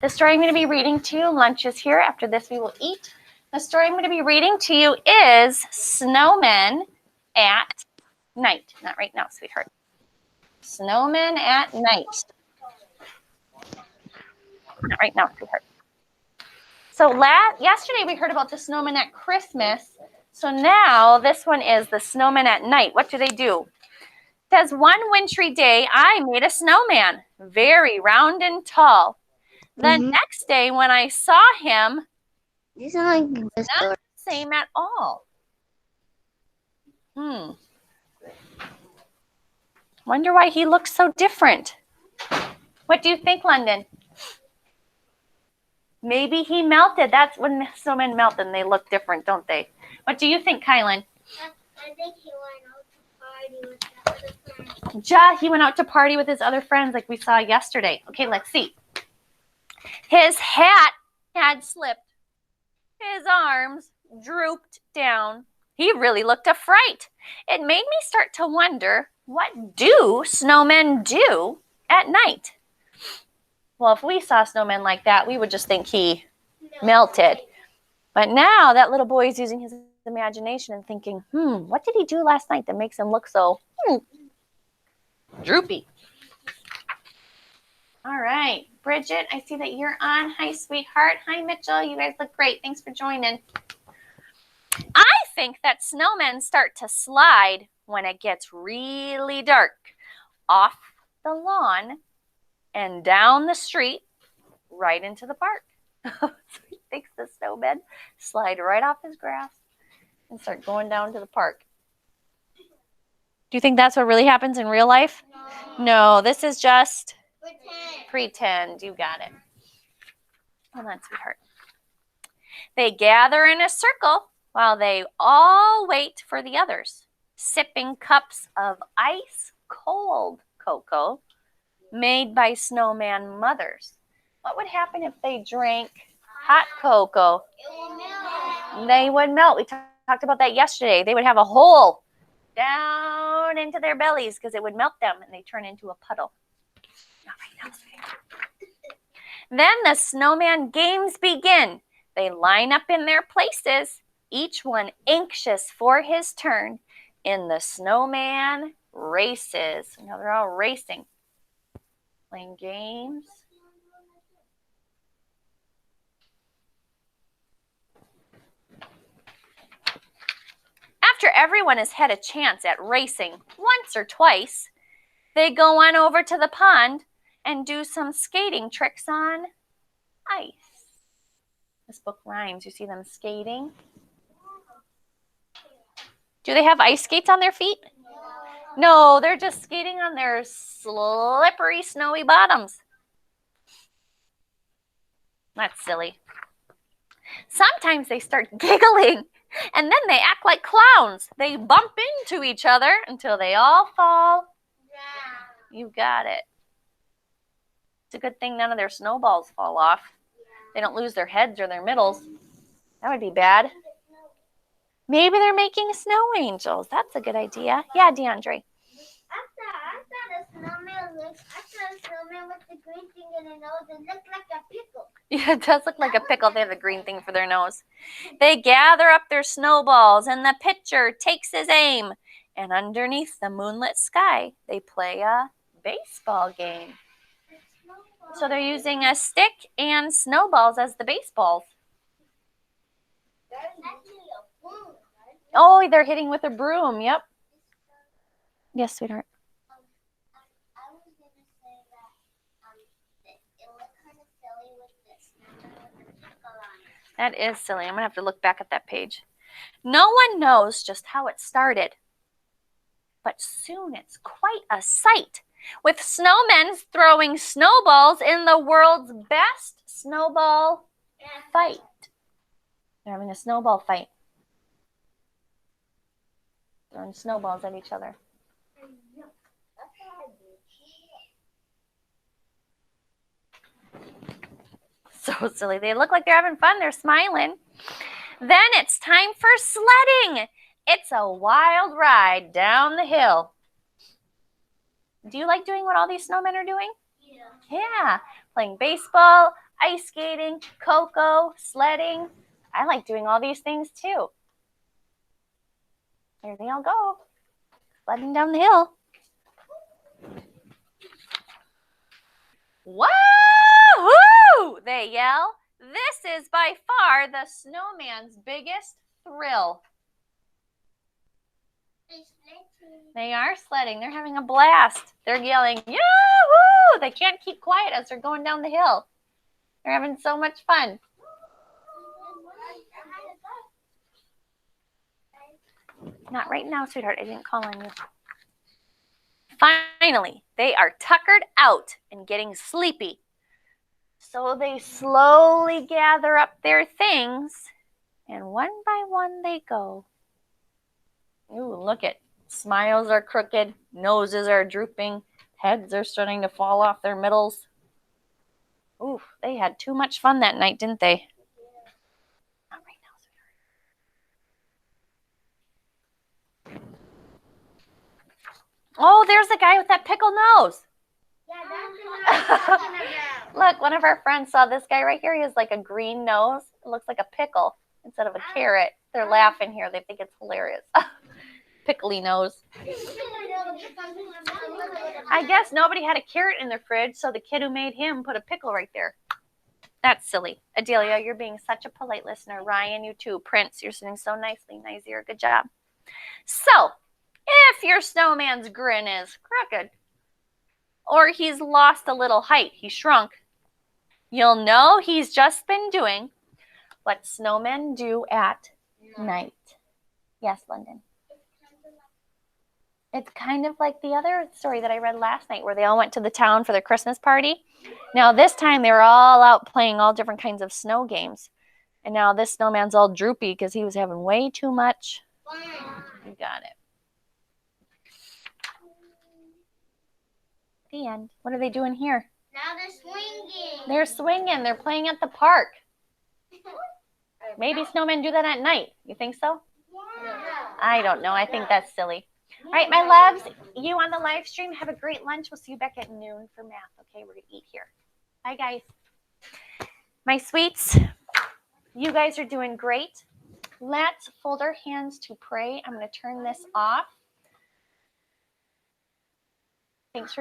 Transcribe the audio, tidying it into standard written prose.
The story I'm going to be reading to you, lunch is here. After this, we will eat. The story I'm going to be reading to you is Snowmen at Night. Not right now, sweetheart. Snowmen at Night. Not right now, sweetheart. So yesterday we heard about the snowmen at Christmas. So now this one is the snowmen at night. What do? It says, one wintry day, I made a snowman, very round and tall. The next day when I saw him, These are like not the same at all. Wonder why he looks so different. What do you think, London? Maybe he melted. That's when snowmen melt and they look different, don't they? What do you think, Kylan? I think he went out to party with his other friends. He went out to party with his other friends like we saw yesterday. Okay, let's see. His hat had slipped. His arms drooped down. He really looked a fright. It made me start to wonder, what do snowmen do at night? Well, if we saw snowmen like that, we would just think he melted. But now that little boy is using his imagination and thinking, what did he do last night that makes him look so droopy? All right, Bridget, I see that you're on. Hi, sweetheart. Hi, Mitchell. You guys look great. Thanks for joining. I think that snowmen start to slide when it gets really dark, off the lawn and down the street, right into the park. So he thinks the snowmen slide right off his grass and start going down to the park. Do you think that's what really happens in real life? No, this is just pretend. You got it. Hold on, sweetheart. They gather in a circle while they all wait for the others, sipping cups of ice-cold cocoa made by snowman mothers. What would happen if they drank hot cocoa? They would melt. We talked about that yesterday. They would have a hole down into their bellies because it would melt them and they turn into a puddle. Not right now, sweetheart. Then the snowman games begin. They line up in their places, each one anxious for his turn in the snowman races. Now they're all racing, playing games. After everyone has had a chance at racing once or twice, they go on over to the pond and do some skating tricks on ice. This book rhymes. You see them skating? Do they have ice skates on their feet? No, they're just skating on their slippery, snowy bottoms. That's silly. Sometimes they start giggling, and then they act like clowns. They bump into each other until they all fall. You got it. It's a good thing none of their snowballs fall off. They don't lose their heads or their middles. That would be bad. Maybe they're making snow angels. That's a good idea. Yeah, DeAndre. I saw a snowman with the green thing in the nose. It looked like a pickle. Yeah, it does look like a pickle. They have the green thing for their nose. They gather up their snowballs, and the pitcher takes his aim. And underneath the moonlit sky, they play a baseball game. So they're using a stick and snowballs as the baseballs. Oh, they're hitting with a broom. Yep. Yes, sweetheart. I was going to say that it looked kind of silly with the pickle on it. That is silly. I'm going to have to look back at that page. No one knows just how it started, but soon it's quite a sight, with snowmen throwing snowballs in the world's best snowball fight. They're having a snowball fight. Throwing snowballs at each other. So silly. They look like they're having fun. They're smiling. Then it's time for sledding. It's a wild ride down the hill. Do you like doing what all these snowmen are doing? Yeah. Yeah. Playing baseball, ice skating, cocoa, sledding. I like doing all these things too. There they all go, sledding down the hill. Woo-hoo! They yell. This is by far the snowman's biggest thrill. They are sledding. They're having a blast. They're yelling, yahoo! They can't keep quiet as they're going down the hill. They're having so much fun. Not right now, sweetheart. I didn't call on you. Finally, they are tuckered out and getting sleepy. So they slowly gather up their things, and one by one they go. Ooh, look it. Smiles are crooked, noses are drooping, heads are starting to fall off their middles. Ooh, they had too much fun that night, didn't they? Not right now, sweetheart. Oh, there's the guy with that pickle nose. Yeah, that's what I'm talking about. Look, one of our friends saw this guy right here. He has like a green nose. It looks like a pickle instead of a carrot. They're laughing here. They think it's hilarious. Pickly nose. I guess nobody had a carrot in their fridge, so the kid who made him put a pickle right there. That's silly. Adelia, you're being such a polite listener. Ryan, you too. Prince, you're sitting so nicely. Nizier, good job. So, if your snowman's grin is crooked, or he's lost a little height, he shrunk, you'll know he's just been doing what snowmen do at night. Yes, London. It's kind of like the other story that I read last night where they all went to the town for their Christmas party. Now this time they were all out playing all different kinds of snow games. And now this snowman's all droopy because he was having way too much. You got it. The end. What are they doing here? Now they're swinging. They're swinging. They're playing at the park. Maybe snowmen do that at night. You think so? Yeah. I don't know. I think that's silly. All right, my loves, you on the live stream, have a great lunch. We'll see you back at noon for math. Okay, we're going to eat here. Bye, guys. My sweets, you guys are doing great. Let's fold our hands to pray. I'm going to turn this off. Thanks for